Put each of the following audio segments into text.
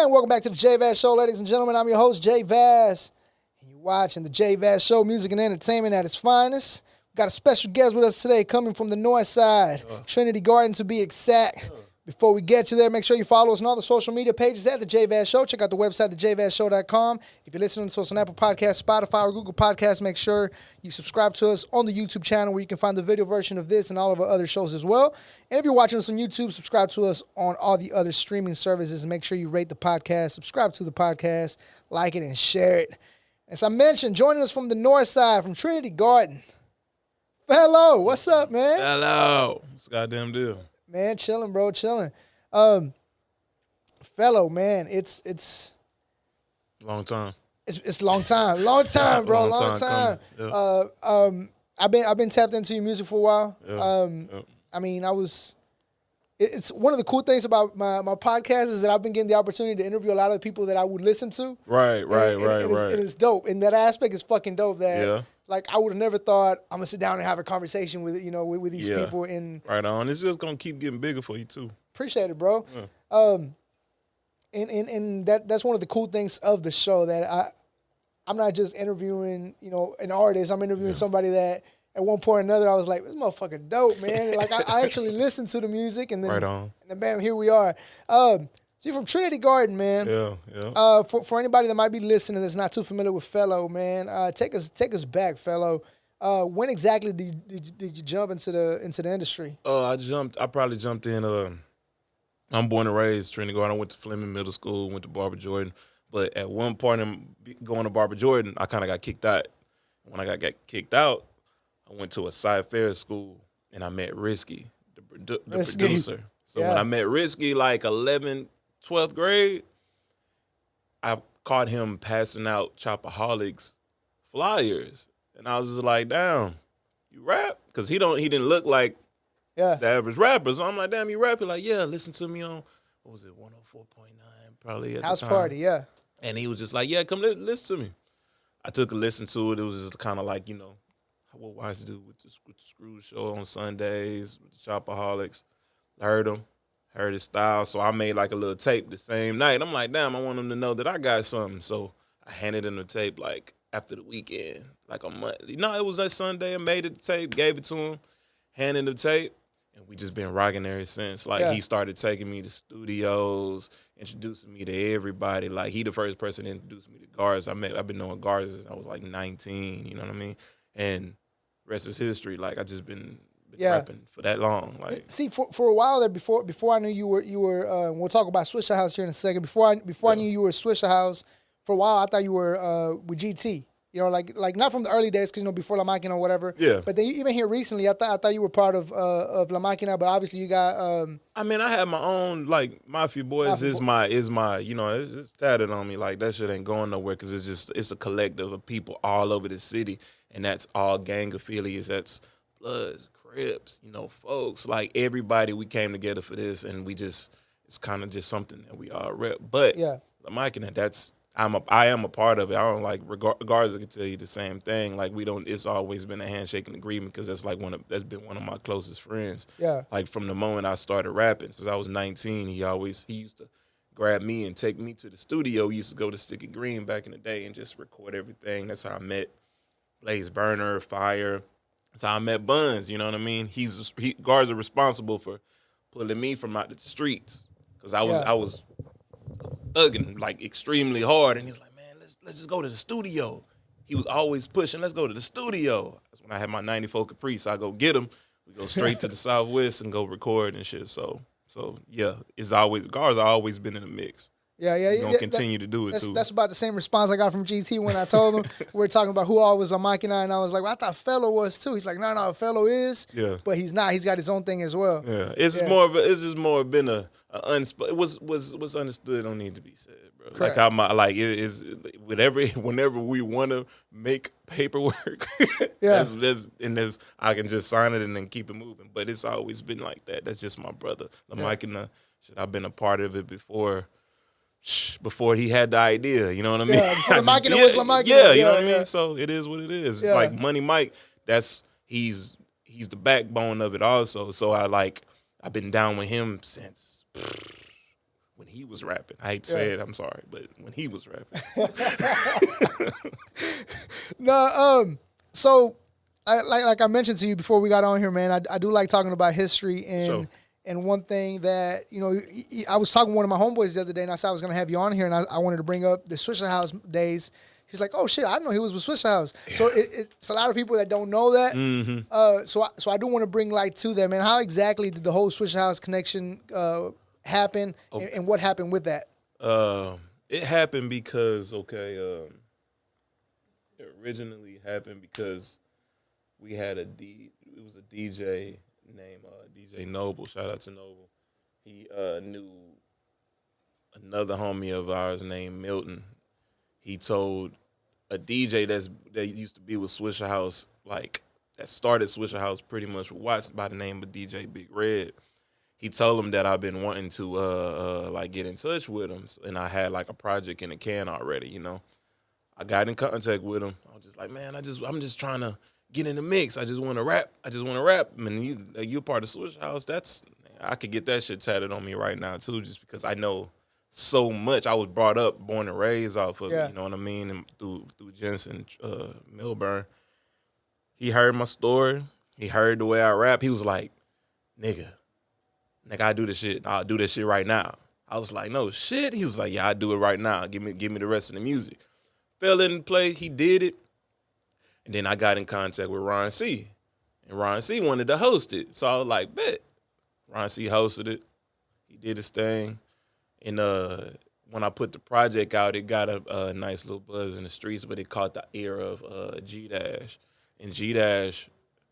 And welcome back to the JVaz Show, ladies and gentlemen. I'm your host, JVaz. And you're watching the JVaz Show, music and entertainment at its finest. We got a special guest with us today coming from the north side, Trinity Garden to be exact. Before we get you there, make sure you follow us on all the social media pages at The JVaz Show. Check out the website, thejvazshow.com. If you're listening to us on Apple Podcasts, Spotify, or Google Podcasts, make sure you subscribe to us on the YouTube channel where you can find the video version of this and all of our other shows as well. And if you're watching us on YouTube, subscribe to us on all the other streaming services. Make sure you rate the podcast, subscribe to the podcast, like it, and share it. As I mentioned, joining us from the north side, from Trinity Garden, Felo. What's up, man? Hello. What's the goddamn deal? Man, chilling, bro, chilling. Felo, man, it's Long time. It's long time, long time, long time. Yeah. I've been tapped into your music for a while. Yeah. I mean, it's one of the cool things about my podcast is that I've been getting the opportunity to interview a lot of the people that I would listen to. Right. And it's dope. And that aspect is fucking dope. That Yeah. like I would have never thought I'm gonna sit down and have a conversation with with these people. And right on. It's just gonna keep getting bigger for you too. Appreciate it, bro. Yeah. And that's one of the cool things of the show, that I'm not just interviewing, an artist. I'm interviewing somebody that at one point or another I was like, this motherfucker dope, man. Like I actually listened to the music, and then Right on. and then bam, here we are. So you're from Trinity Garden, man. Yeah. For anybody that might be listening that's not too familiar with Felo, man, take us back, Felo. When exactly did you jump into the industry? I probably jumped in. I'm born and raised Trinity Garden. I went to Fleming Middle School, went to Barbara Jordan. But at one point in going to Barbara Jordan, I kind of got kicked out. When I got kicked out, I went to a Cy-Fair school, and I met Risky, the producer. So when I met Risky, like 11th, 12th grade, I caught him passing out Chopaholics flyers. And I was just like, damn, you rap? Because he didn't look like the average rapper. So I'm like, damn, you rap? He's like, yeah, listen to me on, what was it, 104.9 probably at House the time. Party, yeah. And he was just like, yeah, come listen to me. I took a listen to it. It was just kind of like, what I used to do with the Screw Show on Sundays, with the Chopaholics. Heard him, heard his style. So I made like a little tape the same night. I'm like, damn, I want him to know that I got something. So I handed him the tape like after the weekend, like on Monday. No, it was that Sunday. I made it the tape, gave it to him, handed the tape. And we just been rocking ever since. Like, he started taking me to studios, introducing me to everybody. Like, he the first person to introduce me to Garza. I've been knowing Garza since I was like 19, you know what I mean? And rest is history. Like, I just been rapping for that long. Like, see, for a while there, before I knew you were we'll talk about Swisha House here in a second. Before I knew you were Swisha House, for a while I thought you were with GT. Like not from the early days, because before La Máquina or whatever. Yeah. But then even here recently, I thought you were part of La Máquina, but obviously you got. I mean, I have my own, like, Mafiaboy is my it's tatted on me. Like, that shit ain't going nowhere, because it's a collective of people all over the city, and that's all gang affiliates. That's Bloods, Crips, folks. Like, everybody, we came together for this, and it's kind of just something that we all rep. But La Máquina, I am a part of it. I don't like Garza can tell you the same thing. Like, it's always been a handshake and agreement, because that's been one of my closest friends. Yeah. Like, from the moment I started rapping, since I was 19, he used to grab me and take me to the studio. We used to go to Sticky Green back in the day and just record everything. That's how I met Blaze Burner, Fire. That's how I met Buns, you know what I mean? Garza responsible for pulling me from out the streets, because I was thugging like extremely hard, and he's like, man, let's just go to the studio. He was always pushing, let's go to the studio. That's when I had my 94 Caprice. I go get him. We go straight to the Southwest and go record and shit. So yeah, Garza always been in the mix. Yeah. He's gonna continue to do it too. That's about the same response I got from GT when I told him we were talking about who all was La Máquina, and I was like, well, I thought Felo was too. He's like, no, Felo is. Yeah. But he's not. He's got his own thing as well. Yeah. It's just more been it was understood. Don't need to be said, bro. Correct. Whenever we want to make paperwork, I can just sign it and then keep it moving. But it's always been like that. That's just my brother. La Máquina, I've been a part of it before he had the idea, you know what I mean? Yeah, La Máquina was La Máquina. Yeah, you know what I mean? So it is what it is. Yeah. Like Money Mike, he's the backbone of it also. So I've been down with him since when he was rapping. I hate to say it, I'm sorry, but when he was rapping. No, so like I mentioned to you before we got on here, man, I do like talking about history and one thing that, you know, I was talking to one of my homeboys the other day and I said I was going to have you on here and I wanted to bring up the Swisha House days. He's like, oh shit, I didn't know he was with Swisha House. Yeah. So it's a lot of people that don't know that. Mm-hmm. So I do want to bring light to that, man. How exactly did the whole Swisha House connection happen and what happened with that? It happened because, it originally happened because we had it was a DJ named DJ Noble. Shout out to Noble. He knew another homie of ours named Milton. He told a DJ that used to be with Swisha House, like that started Swisha House pretty much watched by the name of DJ Big Red. He told him that I've been wanting to like get in touch with him, and I had like a project in the can already, you know. I got in contact with him. I was just like, man, I'm just trying to get in the mix. I just want to rap. And you're part of Swisha House. I could get that shit tatted on me right now too, just because I know so much. I was born and raised off of it, you know what I mean? And through Jensen Milburn. He heard my story. He heard the way I rap. He was like, nigga, I do this shit. I'll do this shit right now. I was like, no shit. He was like, yeah, I do it right now. Give me the rest of the music. Fell in play. He did it. And then I got in contact with Ron C. And Ron C wanted to host it. So I was like, bet. Ron C hosted it. He did his thing. And when I put the project out, it got a nice little buzz in the streets, but it caught the ear of G-Dash. And G-Dash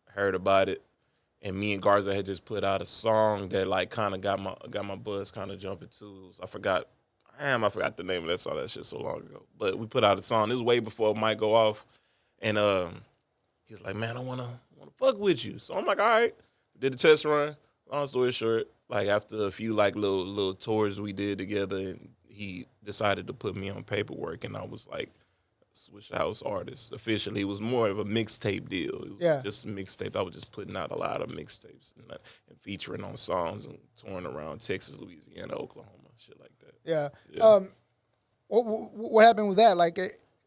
heard about it. And me and Garza had just put out a song that like kind of got my buzz kind of jumping too. I forgot the name of that song. That shit so long ago. But we put out a song. This was way before it might go off. And he was like, man, I wanna fuck with you. So I'm like, all right. Did the test run. Long story short, like after a few like little tours we did together, and he decided to put me on paperwork, and I was like Swisha House artist officially. It was more of a mixtape deal. It was just a mixtape. I was just putting out a lot of mixtapes and featuring on songs and touring around Texas, Louisiana, Oklahoma, shit like that. Yeah. What happened with that? Like,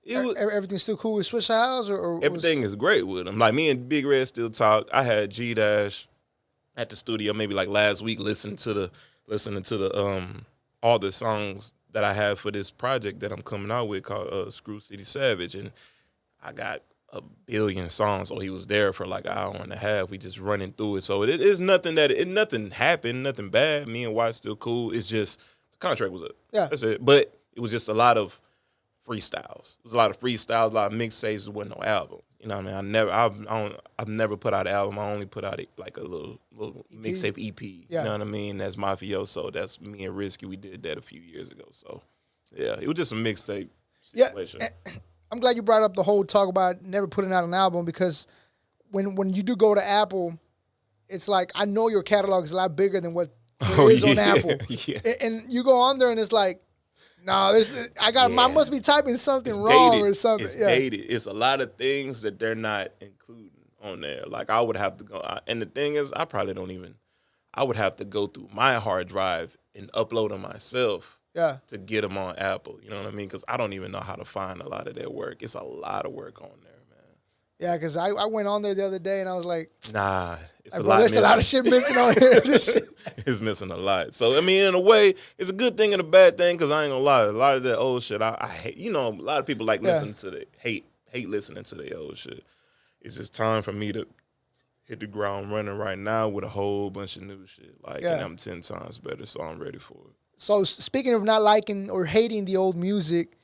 everything's still cool with Swisha House, or everything is great with him. Like me and Big Red still talk. I had G-Dash at the studio maybe like last week listening to the all the songs that I have for this project that I'm coming out with called Screw City Savage, and I got a billion songs. So he was there for like an hour and a half. We just running through it. So it is nothing nothing happened, nothing bad. Me and White still cool. It's just the contract was up. Yeah, that's it. But it was just a lot of freestyles. It was a lot of freestyles, a lot of mixtapes. There wasn't no album. You know what I mean? I've never put out an album. I only put out like a little mixtape EP. Yeah. You know what I mean? That's Mafioso. That's me and Risky. We did that a few years ago. So yeah, it was just a mixtape situation. Yeah, I'm glad you brought up the whole talk about never putting out an album, because when you do go to Apple, it's like, I know your catalog is a lot bigger than what is on Apple. Yeah. And you go on there and it's like, no, I must be typing something wrong or something. It's dated. It's a lot of things that they're not including on there. Like I would have to go, and the thing is, I would have to go through my hard drive and upload them myself. Yeah. To get them on Apple, you know what I mean? Because I don't even know how to find a lot of their work. It's a lot of work on there, man. Yeah, because I went on there the other day and I was like, nah, it's a lot. There's a lot of shit missing on here. It's missing a lot. So I mean, in a way, it's a good thing and a bad thing, because I ain't gonna lie, a lot of that old shit I hate. You know, a lot of people like listening to the hate listening to the old shit. It's just time for me to hit the ground running right now with a whole bunch of new shit. Like, and I'm 10 times better, so I'm ready for it. So speaking of not liking or hating the old music,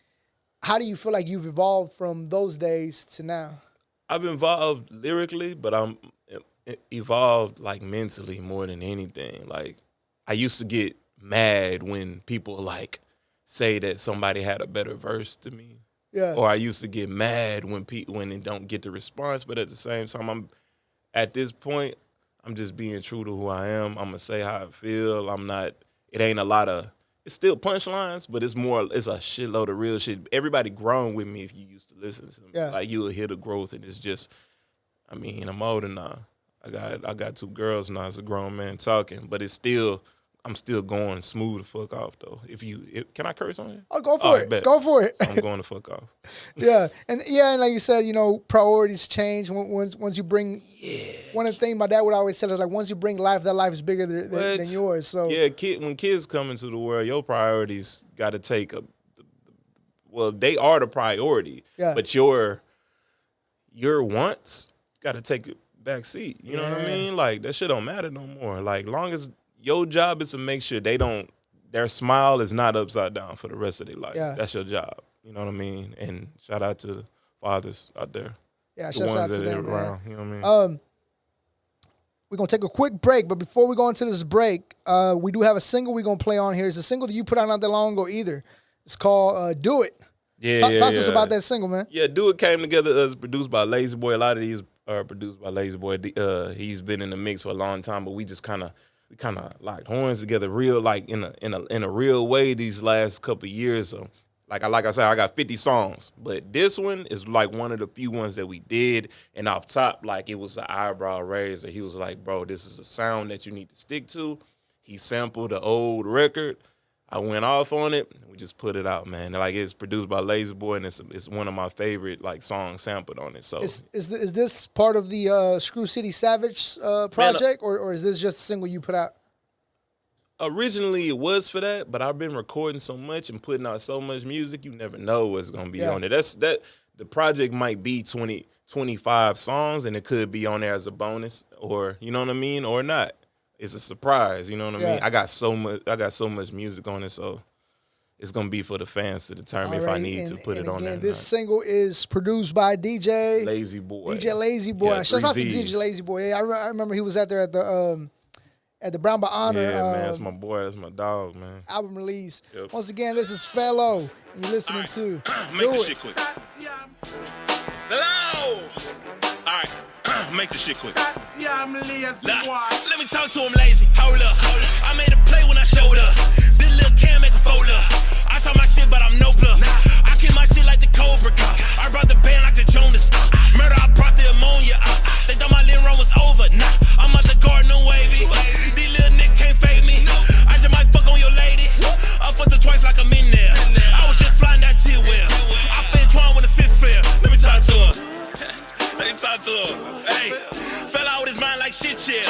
how do you feel like you've evolved from those days to now? I've evolved lyrically, but I'm evolved like mentally more than anything. Like I used to get mad when people like say that somebody had a better verse to me. Yeah. Or I used to get mad when they don't get the response. But at the same time, I'm at this point, I'm just being true to who I am. I'm gonna say how I feel. It ain't a lot of. It's still punchlines, but it's a shitload of real shit. Everybody grown with me if you used to listen to me. Yeah. Like you'll hear the growth, and it's just, I mean, I'm older now. I got 2 girls now. It's a grown man talking, but it's still, I'm still going smooth the fuck off though. Can I curse on it? Oh, go for it. Bet. Go for it. So I'm going to fuck off. and like you said, priorities change once you bring. One of the things my dad would always tell us, like, once you bring life, that life is bigger than yours. So when kids come into the world, your priorities got to take they are the priority. Yeah. But your wants got to take a back seat. You know what I mean? Like, that shit don't matter no more. Like, long as your job is to make sure their smile is not upside down for the rest of their life. Yeah. That's your job. You know what I mean? And shout out to the fathers out there. Yeah, shout out to them, around, you know what I mean? We're going to take a quick break, but before we go into this break, we do have a single we're going to play on here. It's a single that you put out not that long ago either. It's called Do It. Talk to us about that single, man. Yeah, Do It came together. It was produced by Lazy Boy. A lot of these are produced by Lazy Boy. He's been in the mix for a long time, but we kind of locked horns together real, like in a real way these last couple of years. So like I said, I got 50 songs, but this one is like one of the few ones that we did. And off top, like, it was an eyebrow raiser. He was like, bro, this is a sound that you need to stick to. He sampled the old record. I went off on it, and we just put it out, man. Like, it's produced by Lazy Boy, and it's one of my favorite, like, songs sampled on it. So is this part of the Screw City Savage project, or is this just a single you put out? Originally, it was for that, but I've been recording so much and putting out so much music, you never know what's gonna be on it. The project might be 20, 25 songs, and it could be on there as a bonus, or you know what I mean, or not. It's a surprise, you know what I mean? I got so much music on it, so it's gonna be for the fans to determine if I need to put it on there. This single is produced by DJ Lazy Boy. DJ Lazy Boy. Yeah, shout out to DJ Lazy Boy. I remember he was out there at the Brown by Honor. Yeah, man, that's my boy. That's my dog, man. Album release. Yep. Once again, this is Felo, and you're listening to Make this shit quick. Hello. All right. Make this shit quick. Let me talk to him, Lazy. Hold up. I made a play when I showed up. This little can make a fold up. I saw my shit, but I'm no bluff. I keep my shit like the Cobra Kai. I brought the band like the Jonas. Murder, I brought the ammonia. They thought my little run was over. Nah, I'm out the garden and wavy. These little niggas can't fake me. I just might fuck on your lady. I fucked her twice like I'm in there. I was just flying that T-Well. I been trying when the fifth fell. Let me talk to her. Hey, fell out with his mind like shit, yeah.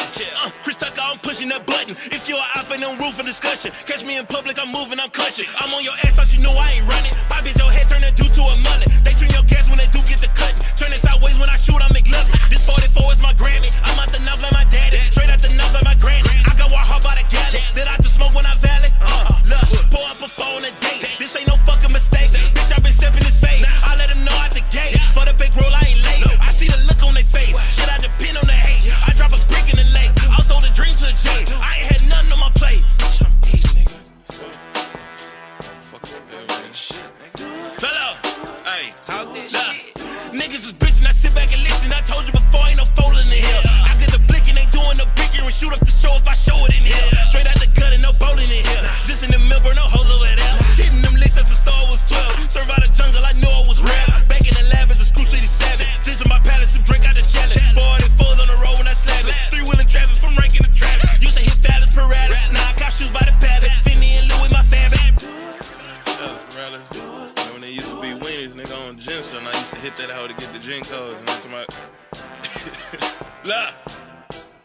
Chris Tucker, I'm pushing that button. If you're up in the roof for discussion, catch me in public, I'm moving, I'm clutching. I'm on your ass, thought you knew I ain't running. Pop bitch, your head turn that dude to a mullet. They turn your gas when they do get the cutting. Turn it sideways when I shoot, I'm McLovin. This 44 is my Grammy. I'm out the knife like my daddy. Straight out the knife like my granny. I got walk hard by the galley. Let out the smoke when I valley. Look, pour up a phone a date. This ain't no fucking mistake. Bitch, I been stepping his face. I let him know out the gate. For the big roll, I ain't late. I see the look on their face. Shit, I depend on the hate. I drop a brick in the lake. I sold a dream to a J. I ain't had nothing on my plate. I'm eating, nigga. Fuck that shit, nigga. Fellow, hey, talk this shit. Niggas is bitching, I sit back and listen. I told you before, ain't no fold in the hill. I get the blick and they doing the bigger and shoot up the show if I show it in here. Straight out the gut and no bowling in here. Just in the Milburn, no hoes over there. Hitting them licks as the star was 12. Serve out the jungle, I knew I was rare. Back in the lab as a Screw City Savage. This is my palace to drink out the challenge. 404s on the road when I slap it. 3-wheeling traffic from ranking the traffic. Used to hit Phallus Paralysis. Now I cop shoes by the pallet. Finney and Louis, my family. When they used to be winners, nigga on Jensen, I used to hit that hoe to get the gin codes. And that's my. Look,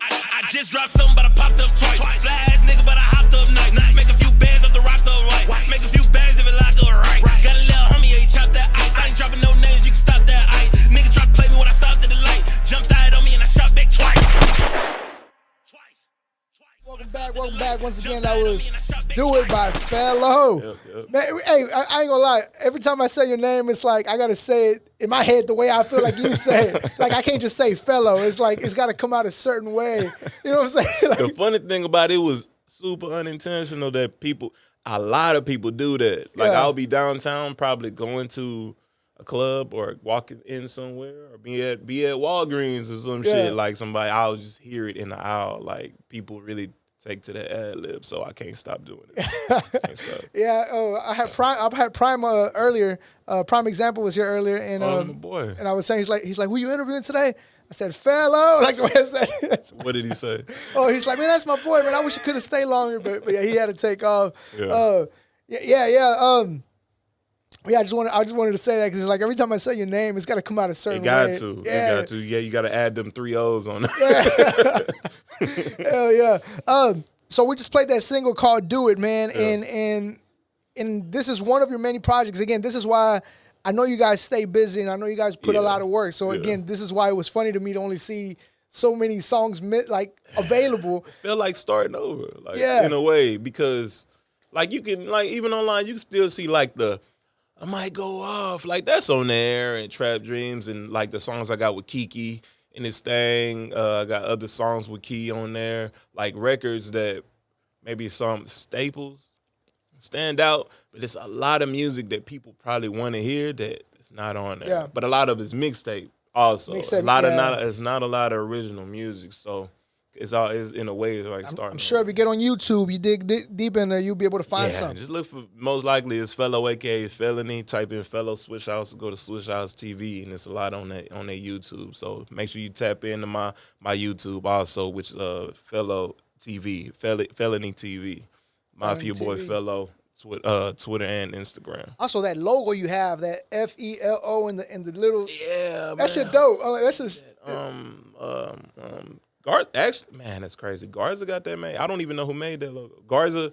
I just dropped something, but I popped up twice. Fly ass nigga, but I hopped up nice. Make a few bands off the rock up right. Make a few bags if it lock up right. Got a little homie, yeah, he chopped that ice. I ain't dropping no names, you can stop that ice. Niggas try to play me when I stopped at the light. Jumped out on me and I shot back twice. Welcome back. Once again, that was Do It by Felo. Yep. Man, hey, I ain't gonna lie. Every time I say your name, it's like I gotta say it in my head the way I feel like you say it. Like, I can't just say Felo. It's like it's gotta come out a certain way. You know what I'm saying? Like, the funny thing about it was super unintentional that a lot of people do that. Like, I'll be downtown probably going to a club or walking in somewhere or be at Walgreens or some shit. Like, I'll just hear it in the aisle. Like, people really take to the ad lib, so I can't stop doing it. I had Prime earlier. Prime Example was here earlier, and my boy. And I was saying he's like, who you interviewing today? I said, Felo, like the way I said it. What did he say? Oh, he's like, man, that's my boy, man. I wish he could have stayed longer, but yeah, he had to take off. Yeah. Yeah, I just wanted to say that because it's like every time I say your name, it's got to come out a certain It got way. to. Yeah. It got to. Yeah, you got to add them 3 O's on it. Yeah. Hell yeah. So we just played that single called "Do It," man, and this is one of your many projects. Again, this is why I know you guys stay busy, and I know you guys put a lot of work. So again, this is why it was funny to me to only see so many songs like available. Feel like starting over, like in a way, because like you can like even online you can still see like I might go off like that's on there and Trap Dreams and like the songs I got with Kiki and this thing. I got other songs with Key on there, like records that maybe some staples stand out, but it's a lot of music that people probably want to hear that it's not on there. Yeah. But a lot of it's mixtape also. It's not a lot of original music, so it's all in a way it's like starting. I'm sure if you get on YouTube, you dig deep in there, you'll be able to find something. Just look for most likely it's Felo, aka Felony. Type in Felo Swisha House, go to Swisha House TV, and it's a lot on their YouTube. So make sure you tap into my YouTube also, which is Felo TV, Felony TV. Mafiaboy Felo, Twitter and Instagram. Also, that logo you have, that FELO in the little that shit dope. That's just Garza, actually, man, that's crazy. Garza got that made. I don't even know who made that logo. Garza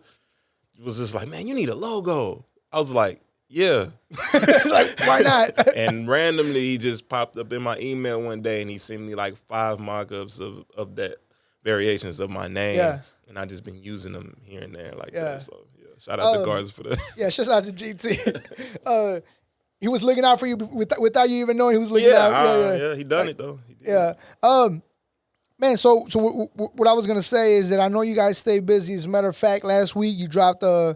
was just like, man, you need a logo. I was like, yeah. Like, why not? And randomly, he just popped up in my email one day, and he sent me like 5 mock-ups of that variations of my name. Yeah. And I just been using them here and there like that. So yeah, shout out to Garza for that. Yeah, shout out to GT. He was looking out for you without you even knowing he was looking out. Yeah, he done it though. He did. Yeah. Man, so what I was gonna say is that I know you guys stay busy. As a matter of fact, last week you dropped I'm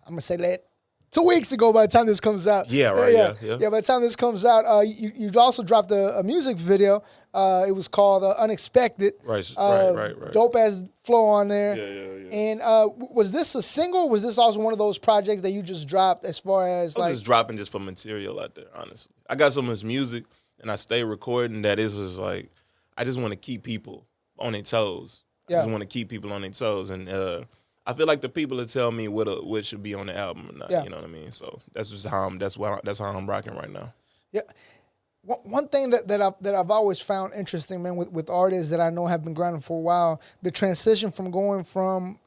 gonna say that 2 weeks ago. By the time this comes out, yeah, right, yeah. By the time this comes out, you also dropped a music video. It was called Unexpected. Right. Dope ass flow on there. Yeah. And was this a single? Or was this also one of those projects that you just dropped? As far as I'm just dropping just for material out there. Honestly, I got so much music, and I stay recording that is just like. I just want to keep people on their toes. I just want to keep people on their toes, and I feel like the people that tell me what should be on the album or not. Yeah. You know what I mean? So that's just how I'm rocking right now. Yeah. One thing that I've always found interesting, man, with artists that I know have been grinding for a while, the transition from going from,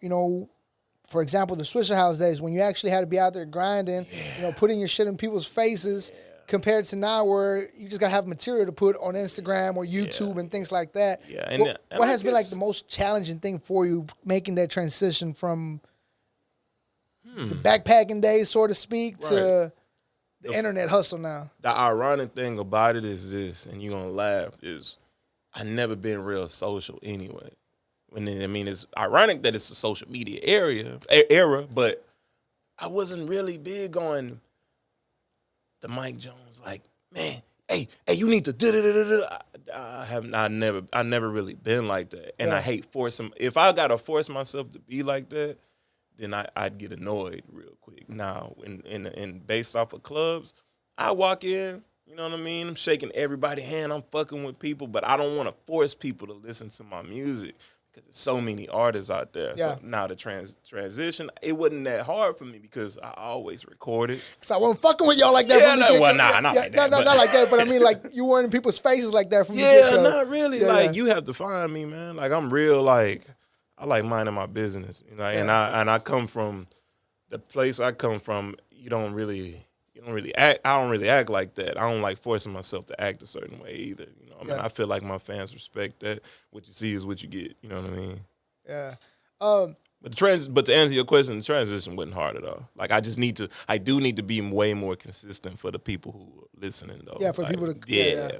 for example, the Swisha House days when you actually had to be out there grinding, putting your shit in people's faces. Yeah. Compared to now where you just got to have material to put on Instagram or YouTube and things like that. Yeah. And what has been like the most challenging thing for you making that transition from the backpacking days, so to speak, to the internet hustle now? The ironic thing about it is this, and you're going to laugh, is I never been real social anyway. It's ironic that it's a social media era, but I wasn't really big on the Mike Jones, like, man, hey, you need to da-da-da-da-da. I never really been like that. And I hate forcing. If I got to force myself to be like that, then I'd get annoyed real quick. Now, in based off of clubs, I walk in, you know what I mean? I'm shaking everybody's hand. I'm fucking with people, but I don't want to force people to listen to my music. Because there's so many artists out there. Yeah. So now the transition, it wasn't that hard for me because I always recorded. Because I wasn't fucking with y'all like that. Yeah, not like that. Not like that. But I mean, like, you weren't in people's faces like that from the get-go. Yeah, not really. Yeah, you have to find me, man. Like, I'm real, like, I like minding my business. And I come from, the place I come from, I don't really act like that. I don't like forcing myself to act a certain way either. I feel like my fans respect that. What you see is what you get. You know what I mean? Yeah. But to answer your question, the transition wasn't hard at all. Like I do need to be way more consistent for the people who are listening though. Yeah, for like, people to. Yeah.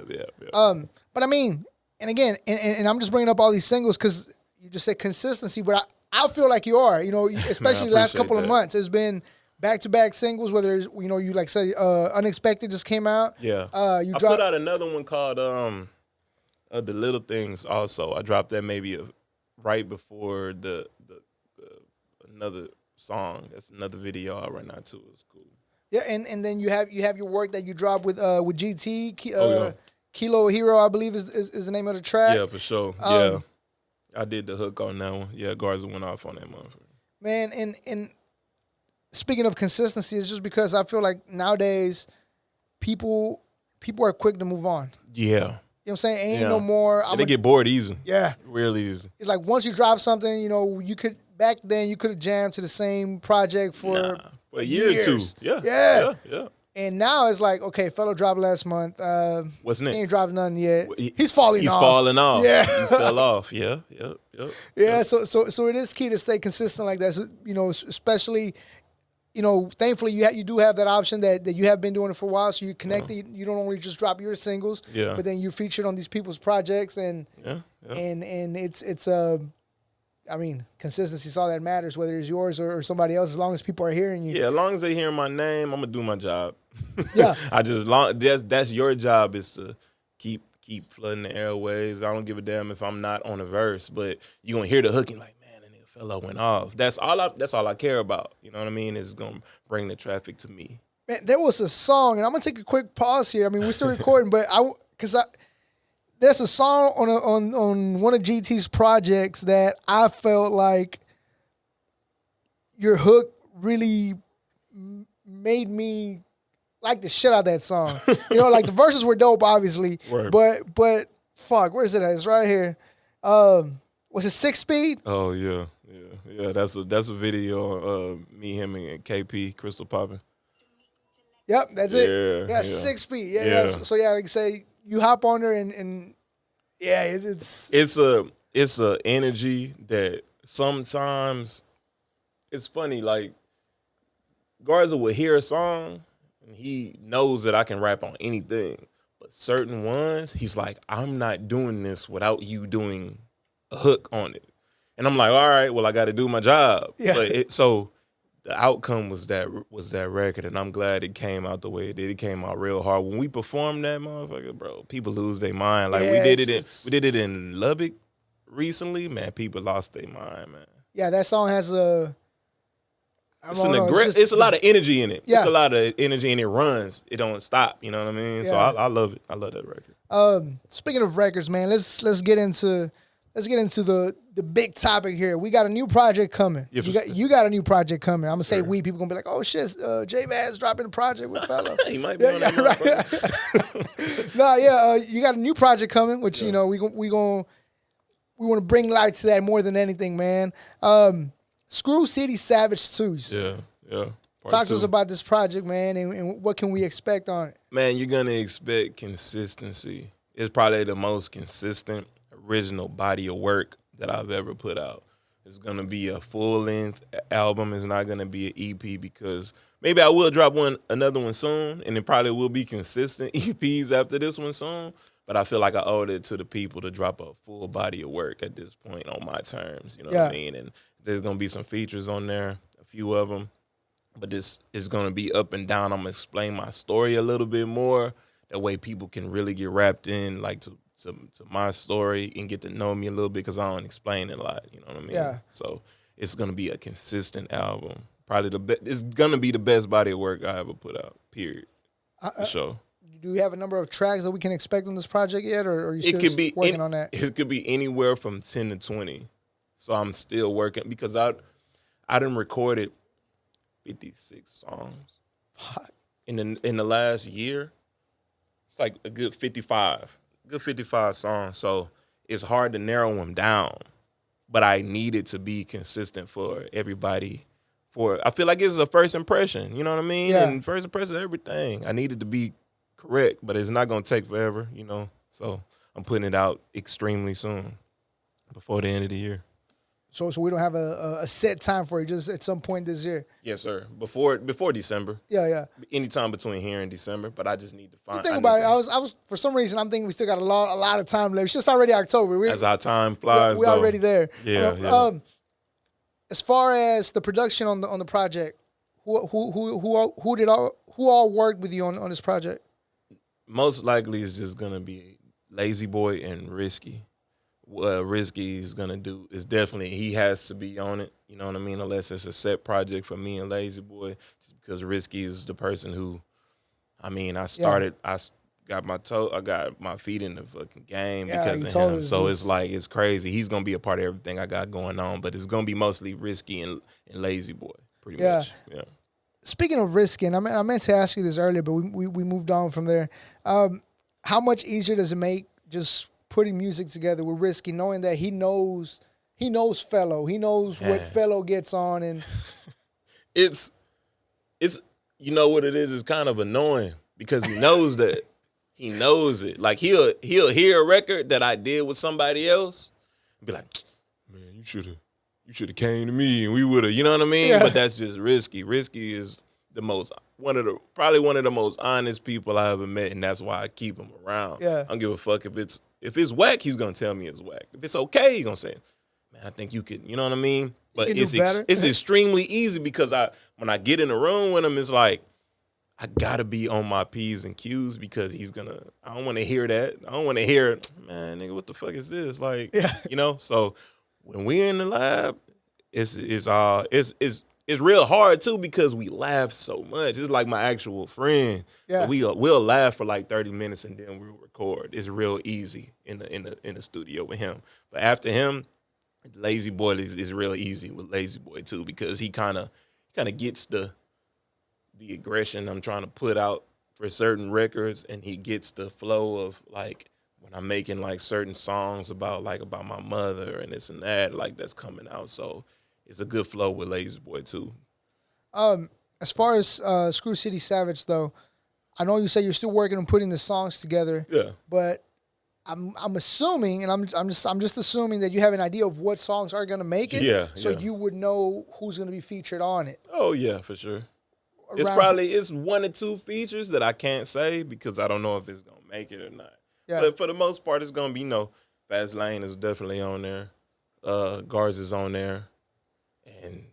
But I mean, and again, and I'm just bringing up all these singles because you just said consistency, but I feel like you are. Especially the last couple of months, it's been back-to-back singles, whether it's, you like say Unexpected just came out. Yeah. I put out another one called The Little Things also. I dropped that maybe right before the another song. That's another video out right now too. It's cool. Yeah, and then you have your work that you dropped with GT, Kilo Hero, I believe is the name of the track. Yeah, for sure. Yeah. I did the hook on that one. Yeah, Garza went off on that motherfucker. Man, and speaking of consistency, it's just because I feel like nowadays people are quick to move on. Yeah. You know what I'm saying? Ain't no more. They get bored easy. Yeah. Real easy. It's like once you drop something, back then you could have jammed to the same project for a year or two. Yeah. Yeah. And now it's like, okay, Felo dropped last month. What's next? He ain't dropped nothing yet. He's falling off. He's falling off. Yeah. He fell off. Yeah. Yeah. So it is key to stay consistent like that. So, especially, thankfully you do have that option that you have been doing it for a while. So you connected. You don't only just drop your singles, but then you're featured on these people's projects and it's consistency is all that matters, whether it's yours or somebody else, as long as people are hearing you. Yeah, as long as they hear my name, I'm gonna do my job. Yeah. That's your job is to keep flooding the airways. I don't give a damn if I'm not on a verse, but you gonna hear the hooking like, man, that nigga Felo went off. That's all I care about. You know what I mean? It's gonna bring the traffic to me. Man, there was a song, and I'm gonna take a quick pause here. I mean, we're still recording, but there's a song on one of GT's projects that I felt like your hook really made me like the shit out of that song. Like the verses were dope, obviously, but fuck, where's it at? It's right here. Was it 6 Speed? Oh yeah. That's a video. Me, him, and KP Crystal Poppin'. Yep, that's it. Yeah, 6 Speed. Yeah. So like I say, you hop on there and it's a energy that sometimes it's funny. Like Garza will hear a song and he knows that I can rap on anything, but certain ones he's like, I'm not doing this without you doing a hook on it, and I'm like, all right, well I got to do my job. Yeah. But so the outcome was that record, and I'm glad it came out the way it did. It came out real hard. When we performed that motherfucker, bro, people lose their mind. Like we did it in Lubbock recently, man. People lost their mind, man. Yeah, that song has it's a lot of energy in it. Yeah. It's a lot of energy, and it runs. It don't stop. You know what I mean? Yeah. So I love it. I love that record. Speaking of records, man, let's get into the big topic here. We got a new project coming. You got a new project coming. I'm gonna say we. People gonna be like, oh shit, JVaz dropping a project with Felo. He might be on that right. You got a new project coming, which we want to bring light to that more than anything, man. Screw City Savage 2s. Yeah. Talk to us about this project, man, and what can we expect on it? Man, you're gonna expect consistency. It's probably the most consistent original body of work that I've ever put out. It's gonna be a full-length album. It's not gonna be an EP because maybe I will drop another one soon, and it probably will be consistent EPs after this one soon. But I feel like I owed it to the people to drop a full body of work at this point on my terms. You know what I mean? And there's gonna be some features on there, a few of them. But this is gonna be up and down. I'm gonna explain my story a little bit more. That way people can really get wrapped in, like to my story and get to know me a little bit because I don't explain it a lot. You know what I mean? Yeah. So it's gonna be a consistent album. Probably it's gonna be the best body of work I ever put out. Period. For sure. Do you have a number of tracks that we can expect on this project yet, or are you still working on that? It could be anywhere from 10 to 20. So I'm still working because I done recorded 56 songs. What? In the last year. It's like a good 55 songs. So it's hard to narrow them down, but I needed to be consistent for everybody. I feel like it's a first impression, you know what I mean? Yeah. And first impression is everything. I needed to be correct, but it's not going to take forever, So I'm putting it out extremely soon, before the end of the year. So we don't have a set time for it, just at some point this year. Yes, sir. Before December. Yeah. Anytime between here and December, but I just need to find. Think about it. I was for some reason I'm thinking we still got a lot of time left. It's just already October. As our time flies, we're already there. Yeah. As far as the production on the project, who all worked with you on this project? Most likely it's just gonna be Lazy Boy and Risky. What Risky is gonna do is definitely he has to be on it. You know what I mean? Unless it's a set project for me and Lazy Boy, just because Risky is the person who, I started got my feet in the fucking game Yeah, because he of told him. us So this. it's like it's crazy. He's gonna be a part of everything I got going on, but it's gonna be mostly Risky and Lazy Boy, pretty Yeah. much. Yeah. Speaking of risking, I meant to ask you this earlier, but we moved on from there. How much easier does it make just putting music together with Risky, knowing that he knows Felo, he knows what Felo gets on, and It's you know what it is? It's kind of annoying because he knows that he knows it. Like he'll hear a record that I did with somebody else and be like, man, you should have came to me and we would have, you know what I mean? Yeah. But that's just Risky. Risky is probably one of the most honest people I ever met, and that's why I keep him around. Yeah. I don't give a fuck if it's whack, he's gonna tell me it's whack. If it's okay, he's gonna say, man, I think you could, you know what I mean? But can do better. it's extremely easy because when I get in the room with him, it's like I gotta be on my P's and Q's because I don't want to hear that. I don't want to hear, man, nigga, what the fuck is this? Like, you know. So when we're in the lab, it's real hard too because we laugh so much. It's like my actual friend. Yeah. So we'll laugh for like 30 minutes and then we'll record. It's real easy in the studio with him. But after him, Lazy Boy is real easy with Lazy Boy too because he kind of gets the aggression I'm trying to put out for certain records, and he gets the flow of like when I'm making like certain songs about my mother and this and that, like that's coming out. So it's a good flow with Lazy Boy too. as far as Screw City Savage though, I know you say you're still working on putting the songs together. Yeah. But I'm assuming, and I'm just assuming that you have an idea of what songs are gonna make it. Yeah. So you would know who's gonna be featured on it. Oh yeah, for sure. It's one or two features that I can't say because I don't know if it's gonna make it or not. Yeah. But for the most part, it's gonna be Fast Lane is definitely on there. Garza's on there, and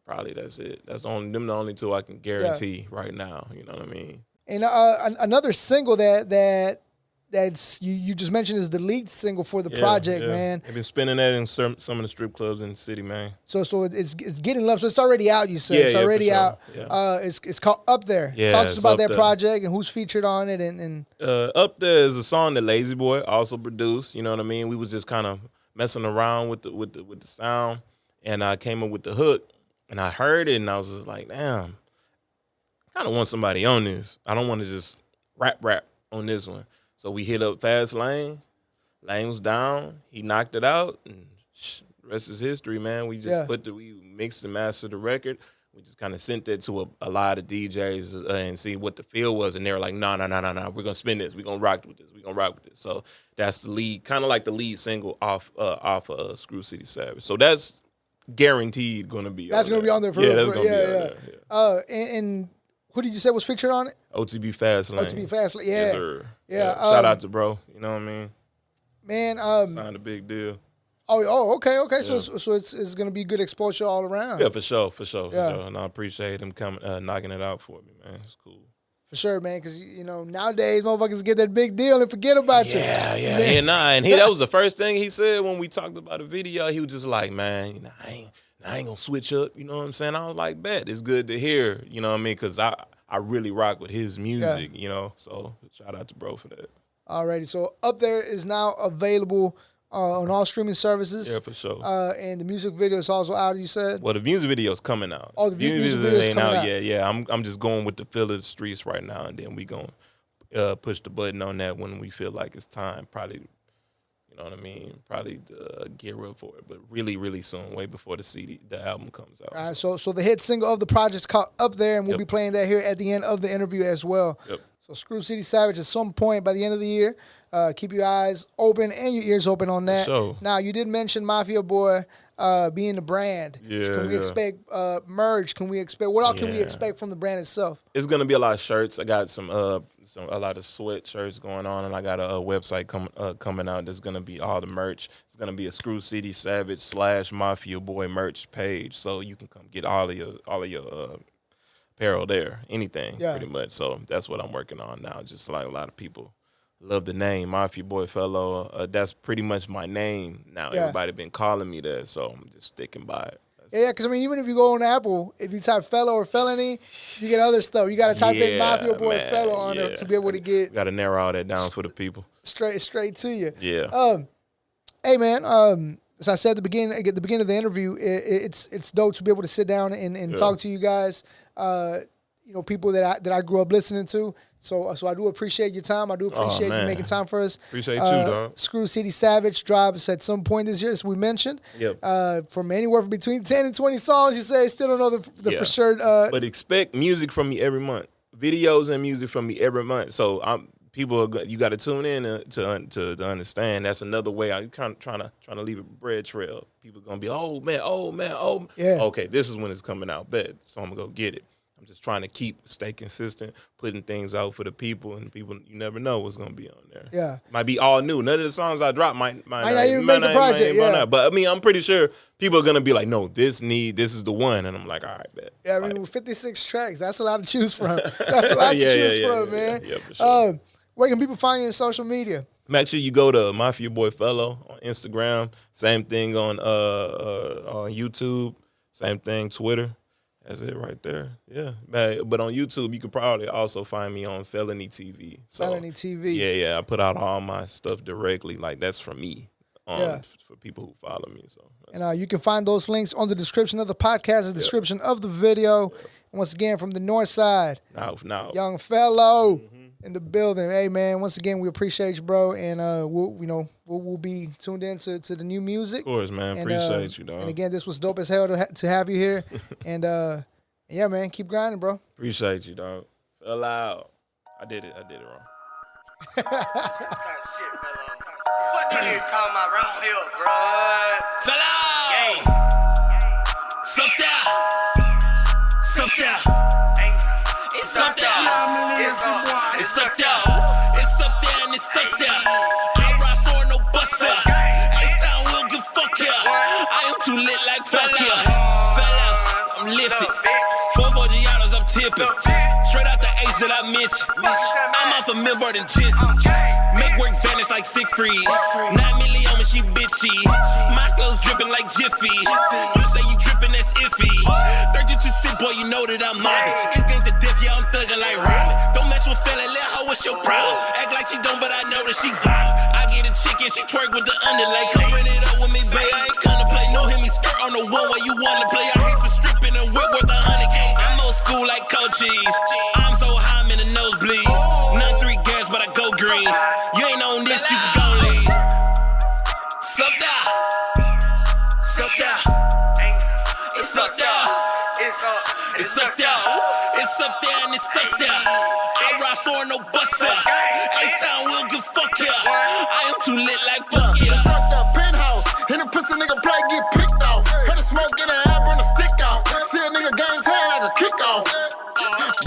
probably that's it. That's the only two I can guarantee right now. You know what I mean? And another single that's you just mentioned is the lead single for the project, man. I've been spinning that in some of the strip clubs in the city, man. So it's getting love. So it's already out. You said it's already out. Yeah. It's called Up There. Yeah, Talk to us it's about Up that There. project and who's featured on it. And Up There is a song that Lazy Boy also produced. You know what I mean? We was just kind of messing around with the sound, and I came up with the hook, and I heard it, and I was just like, damn, I kind of want somebody on this. I don't want to just rap on this one. So we hit up Fast Lane. Lane was down. He knocked it out, and the rest is history, man. We just we mixed and mastered the record. We just kind of sent that to a lot of DJs and see what the feel was, and they were like, no, we're gonna spin this. We're gonna rock with this. So that's the lead, kind of like the lead single off of Screw City Savage. So that's guaranteed gonna be. That's gonna be on there for real. real. That's gonna be on there. And who did you say was featured on it? OTB Fast Lane. OTB Fast Lane. Yeah. Yes, sir. Yeah. Shout out to bro. You know what I mean? Man. Signed a big deal. Okay. Yeah. So it's gonna be good exposure all around. Yeah, for sure. Yeah. And I appreciate him coming, knocking it out for me, man. It's cool. For sure, man. Because nowadays motherfuckers get that big deal and forget about you. Yeah. And that was the first thing he said when we talked about the video. He was just like, man, I ain't gonna switch up. You know what I'm saying? I was like, bet it's good to hear. You know what I mean? Because I really rock with his music. You know, so shout out to bro for that. Alrighty, so Up There is now available on all streaming services. Yeah, for sure. And the music video is also out, you said? Well, the music video's coming out. Oh, the music video's ain't coming out. Yeah. I'm just going with the feel of the streets right now, and then we gonna push the button on that when we feel like it's time. Probably, you know what I mean? Probably gear up for it, but really, really soon, way before the album comes out. All right, so the hit single of the project is called Up There, and we'll be playing that here at the end of the interview as well. Yep. So Screw City Savage at some point by the end of the year. Keep your eyes open and your ears open on that. Sure. Now, you did mention Mafiaboy being the brand. Yeah, Can we expect merch? Can we expect what else can we expect from the brand itself? It's gonna be a lot of shirts. I got a lot of sweatshirts going on, and I got a website coming out that's gonna be all the merch. It's gonna be a Screw City Savage / Mafiaboy merch page, so you can come get all of your apparel there, anything pretty much. So that's what I'm working on now. Just like a lot of people love the name Mafiaboy Felo. That's pretty much my name now. Everybody been calling me that, so I'm just sticking by it. Yeah, because I mean, even if you go on Apple, if you type Felo or Felony, you get other stuff. You got to type in Mafiaboy Felo on there to be able to get. Got to narrow all that down for the people. Straight to you. Yeah. Hey man. As I said at the beginning of the interview, it's dope to be able to sit down and talk to you guys. You know, people that I grew up listening to. So I do appreciate your time. I do appreciate you making time for us. Appreciate you, dog. Screw City Savage drops at some point this year, as we mentioned. Yep. From anywhere from between 10 and 20 songs, you say. Still don't know the for sure. But expect music from me every month. Videos and music from me every month. So you got to tune in to understand. That's another way. I'm kind of trying to leave a bread trail. People gonna be, oh man. Yeah. Okay, this is when it's coming out. Bet. So I'm gonna go get it. I'm just trying to stay consistent, putting things out for the people, and people, you never know what's gonna be on there. Yeah, might be all new. None of the songs I drop might not even make the project. But I mean, I'm pretty sure people are gonna be like, no, this is the one, and I'm like, all right, bet. Yeah, I mean, with 56 tracks, that's a lot to choose from. That's a lot to choose from, man. Yeah, for sure. Where can people find you in social media? Make sure you go to Mafiaboy Felo on Instagram. Same thing on YouTube. Same thing Twitter. That's it right there. Yeah. But on YouTube, you could probably also find me on Felony TV. So, Felony TV. Yeah. I put out all my stuff directly. Like, that's from me for people who follow me. So, and you can find those links on the description of the podcast, the description of the video. And once again, from the north side, now. Young Felo in the building. Hey, man, once again, we appreciate you, bro. And we'll be tuned in to the new music. Of course, man. Appreciate you, dog. And again, this was dope as hell to have you here. And yeah, man, keep grinding, bro. Appreciate you, dog. Fell out. I did it wrong. What you talking about round hills, bro? Fell out. Sup there. It's up there. It's up there. It's up there and it's stuck there. I ride for no buster. A-Town will give fuck here. I am too lit like Fella. I'm lifted. 4 Giados, I'm tipping. Straight out the ace that I mentioned. I'm off a Milbert and Jis. Make work vanish like Siegfried. 9 million when she bitchy. My clothes dripping like Jiffy. You say you dripping, that's iffy. 32 sit, boy, you know that I'm mobbing. It's game to death, yeah, I'm thugging like Robin. Don't mess with fella, let her, what's your problem? Act like she don't, but I know that she violent. I get a chicken, she twerk with the underlay. Covering it up with me, babe, I ain't gonna play. No hit me skirt on the one way you wanna play. I hate the stripping and whip worth 100K. I'm old school like coaches. I'm so high, I'm in the nosebleed. None 3 gas, but I go green. You ain't on this, you can go leave. Sup there. It's up there. It's up there. It's up there and it's stuck there. I ride for no buster. A-Town will give fuck here. I am too lit like fuck yeah. It's up the penthouse. And the pussy nigga play get picked off. Heard the smoke in the air, burn a stick out. See a nigga game time like a kickoff.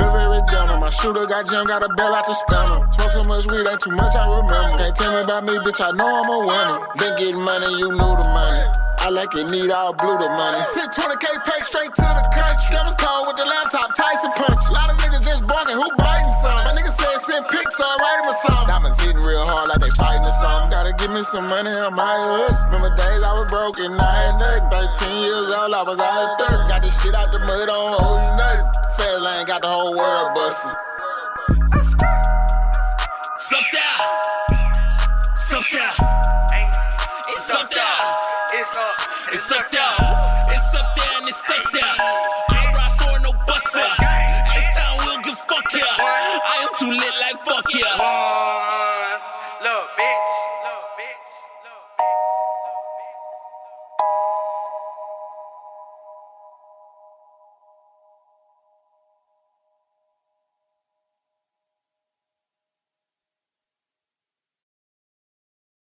Very down on my shooter, got jam, got a bell out the spammer. Smoke so much weed, ain't too much I remember. Can't tell me about me, bitch, I know I'm a winner. Been getting money, you know the money. I like it, need all blue the money. Sent 20K pack straight to the country. Scammers call with the laptop, Tyson punch. A lot of niggas just barking, who biting some? My nigga said send pics, so I write him a song. Diamonds hitting real hard like they fighting or something. Gotta give me some money on my ass. Remember days I was broke and I had nothing. 13 years old, I was out of 30. Got this shit out the mud, don't owe you nothing. Fast lane got the whole world bustin'. Sup there. It's up there. It's up there. It's up there and it's stuck there. I ride for no buster. A-Town will give fuck here. I am too lit like fuck yeah.